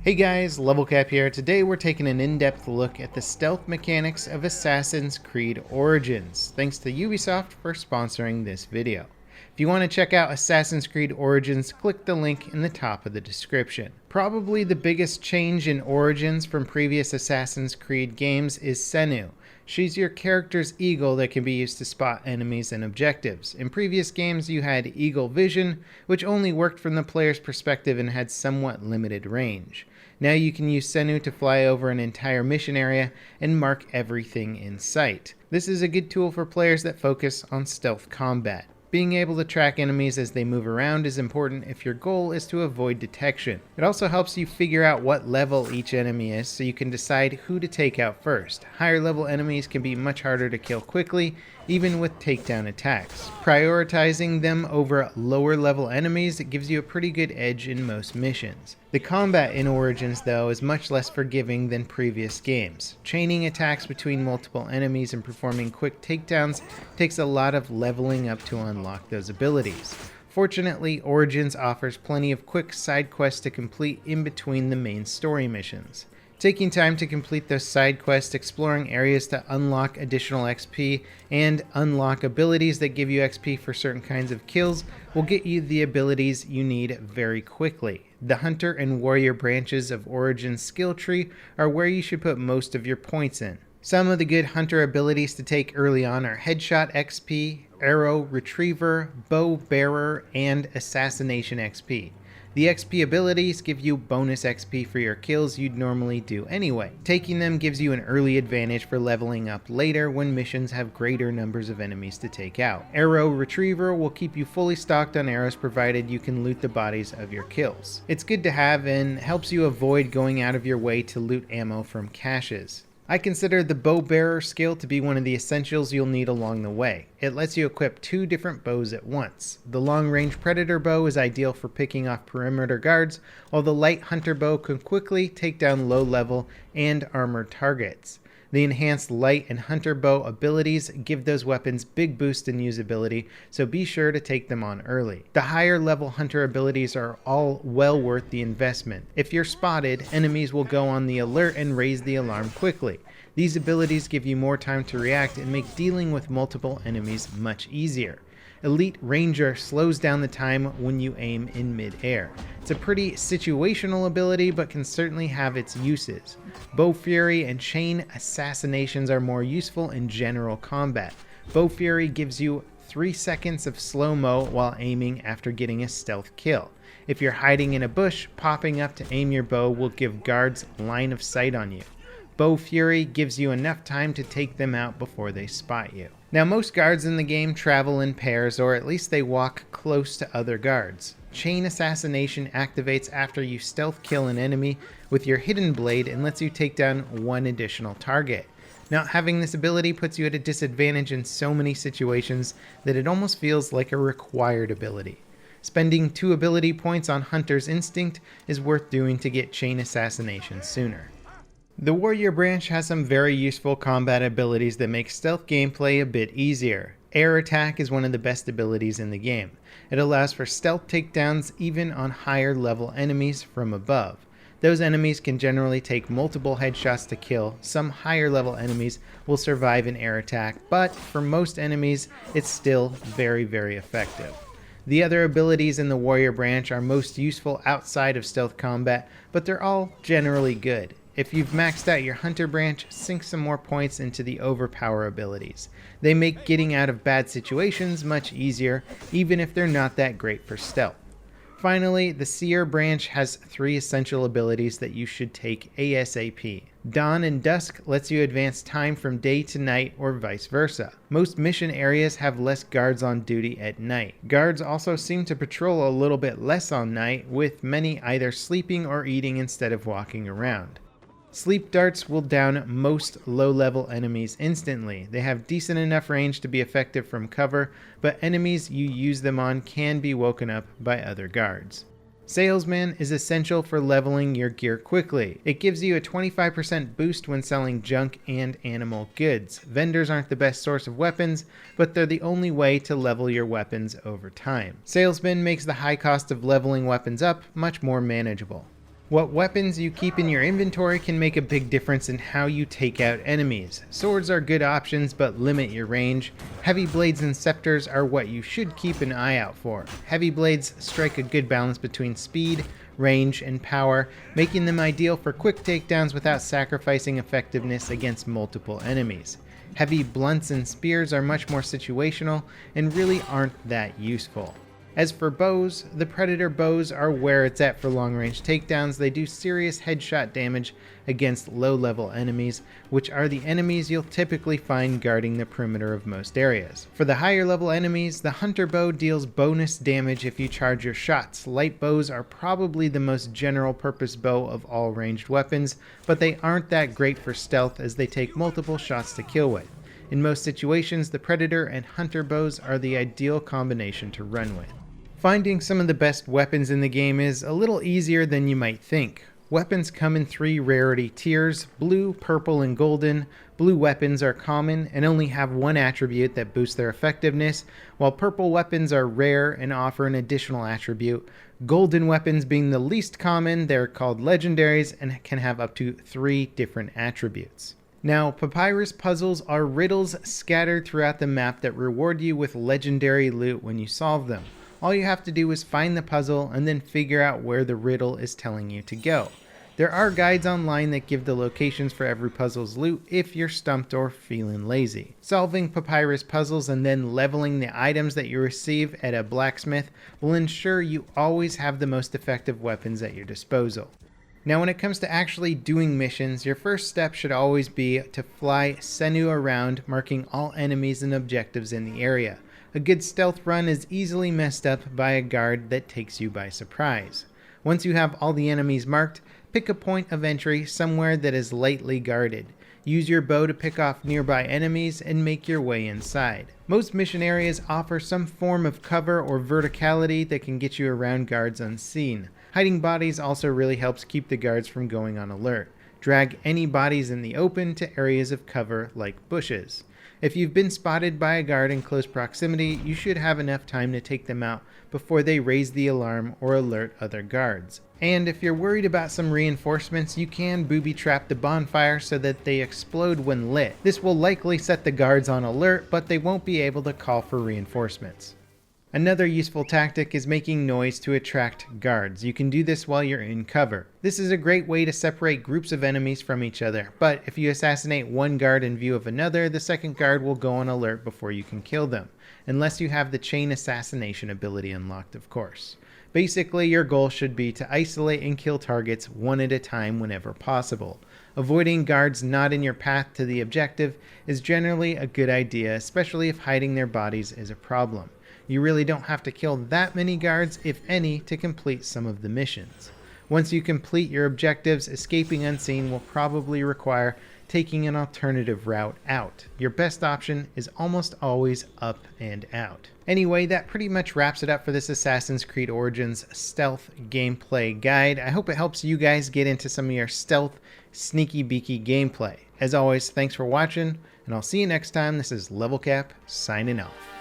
Hey guys, Level Cap here. Today we're taking an in-depth look at the stealth mechanics of Assassin's Creed Origins. Thanks to Ubisoft for sponsoring this video. If you want to check out Assassin's Creed Origins, click the link in the top of the description. Probably the biggest change in Origins from previous Assassin's Creed games is Senu. She's your character's eagle that can be used to spot enemies and objectives. In previous games you had eagle vision, which only worked from the player's perspective and had somewhat limited range. Now you can use Senu to fly over an entire mission area and mark everything in sight. This is a good tool for players that focus on stealth combat. Being able to track enemies as they move around is important if your goal is to avoid detection. It also helps you figure out what level each enemy is so you can decide who to take out first. Higher level enemies can be much harder to kill quickly, even with takedown attacks. Prioritizing them over lower level enemies gives you a pretty good edge in most missions. The combat in Origins, though, is much less forgiving than previous games. Chaining attacks between multiple enemies and performing quick takedowns takes a lot of leveling up to unlock those abilities. Fortunately, Origins offers plenty of quick side quests to complete in between the main story missions. Taking time to complete those side quests, exploring areas to unlock additional XP, and unlock abilities that give you XP for certain kinds of kills will get you the abilities you need very quickly. The Hunter and Warrior branches of Origin's skill tree are where you should put most of your points in. Some of the good Hunter abilities to take early on are Headshot XP, Arrow Retriever, Bow Bearer, and Assassination XP. The XP abilities give you bonus XP for your kills you'd normally do anyway. Taking them gives you an early advantage for leveling up later when missions have greater numbers of enemies to take out. Arrow Retriever will keep you fully stocked on arrows provided you can loot the bodies of your kills. It's good to have and helps you avoid going out of your way to loot ammo from caches. I consider the Bow Bearer skill to be one of the essentials you'll need along the way. It lets you equip two different bows at once. The long-range Predator bow is ideal for picking off perimeter guards, while the light Hunter bow can quickly take down low-level and armored targets. The enhanced light and Hunter bow abilities give those weapons big boost in usability, so be sure to take them on early. The higher level Hunter abilities are all well worth the investment. If you're spotted, enemies will go on the alert and raise the alarm quickly. These abilities give you more time to react and make dealing with multiple enemies much easier. Elite Ranger slows down the time when you aim in mid-air. It's a pretty situational ability, but can certainly have its uses. Bow Fury and Chain Assassinations are more useful in general combat. Bow Fury gives you 3 seconds of slow-mo while aiming after getting a stealth kill. If you're hiding in a bush, popping up to aim your bow will give guards line of sight on you. Bow Fury gives you enough time to take them out before they spot you. Now, most guards in the game travel in pairs, or at least they walk close to other guards. Chain Assassination activates after you stealth kill an enemy with your hidden blade and lets you take down one additional target. Not having this ability puts you at a disadvantage in so many situations that it almost feels like a required ability. Spending 2 ability points on Hunter's Instinct is worth doing to get Chain Assassination sooner. The Warrior branch has some very useful combat abilities that make stealth gameplay a bit easier. Air Attack is one of the best abilities in the game. It allows for stealth takedowns even on higher level enemies from above. Those enemies can generally take multiple headshots to kill. Some higher level enemies will survive an air attack, but for most enemies it's still very effective. The other abilities in the Warrior branch are most useful outside of stealth combat, but they're all generally good. If you've maxed out your Hunter branch, sink some more points into the Overpower abilities. They make getting out of bad situations much easier, even if they're not that great for stealth. Finally, the Seer branch has 3 essential abilities that you should take ASAP. Dawn and Dusk lets you advance time from day to night or vice versa. Most mission areas have less guards on duty at night. Guards also seem to patrol a little bit less on night, with many either sleeping or eating instead of walking around. Sleep darts will down most low-level enemies instantly. They have decent enough range to be effective from cover, but enemies you use them on can be woken up by other guards. Salesman is essential for leveling your gear quickly. It gives you a 25% boost when selling junk and animal goods. Vendors aren't the best source of weapons, but they're the only way to level your weapons over time. Salesman makes the high cost of leveling weapons up much more manageable. What weapons you keep in your inventory can make a big difference in how you take out enemies. Swords are good options but limit your range. Heavy blades and scepters are what you should keep an eye out for. Heavy blades strike a good balance between speed, range, and power, making them ideal for quick takedowns without sacrificing effectiveness against multiple enemies. Heavy blunts and spears are much more situational and really aren't that useful. As for bows, the Predator bows are where it's at for long-range takedowns. They do serious headshot damage against low-level enemies, which are the enemies you'll typically find guarding the perimeter of most areas. For the higher-level enemies, the Hunter bow deals bonus damage if you charge your shots. Light bows are probably the most general-purpose bow of all ranged weapons, but they aren't that great for stealth as they take multiple shots to kill with. In most situations, the Predator and Hunter bows are the ideal combination to run with. Finding some of the best weapons in the game is a little easier than you might think. Weapons come in 3 rarity tiers: blue, purple, and golden. Blue weapons are common and only have 1 attribute that boosts their effectiveness, while purple weapons are rare and offer an additional attribute. Golden weapons being the least common, they're called legendaries and can have up to 3 different attributes. Now, papyrus puzzles are riddles scattered throughout the map that reward you with legendary loot when you solve them. All you have to do is find the puzzle and then figure out where the riddle is telling you to go. There are guides online that give the locations for every puzzle's loot if you're stumped or feeling lazy. Solving papyrus puzzles and then leveling the items that you receive at a blacksmith will ensure you always have the most effective weapons at your disposal. Now, when it comes to actually doing missions, your first step should always be to fly Senu around, marking all enemies and objectives in the area. A good stealth run is easily messed up by a guard that takes you by surprise. Once you have all the enemies marked, pick a point of entry somewhere that is lightly guarded. Use your bow to pick off nearby enemies and make your way inside. Most mission areas offer some form of cover or verticality that can get you around guards unseen. Hiding bodies also really helps keep the guards from going on alert. Drag any bodies in the open to areas of cover like bushes. If you've been spotted by a guard in close proximity, you should have enough time to take them out before they raise the alarm or alert other guards. And if you're worried about some reinforcements, you can booby trap the bonfire so that they explode when lit. This will likely set the guards on alert, but they won't be able to call for reinforcements. Another useful tactic is making noise to attract guards. You can do this while you're in cover. This is a great way to separate groups of enemies from each other, but if you assassinate one guard in view of another, the second guard will go on alert before you can kill them, unless you have the chain assassination ability unlocked, of course. Basically, your goal should be to isolate and kill targets one at a time whenever possible. Avoiding guards not in your path to the objective is generally a good idea, especially if hiding their bodies is a problem. You really don't have to kill that many guards, if any, to complete some of the missions. Once you complete your objectives, escaping unseen will probably require taking an alternative route out. Your best option is almost always up and out. Anyway, that pretty much wraps it up for this Assassin's Creed Origins stealth gameplay guide. I hope it helps you guys get into some of your stealth, sneaky beaky gameplay. As always, thanks for watching, and I'll see you next time. This is Level Cap, signing off.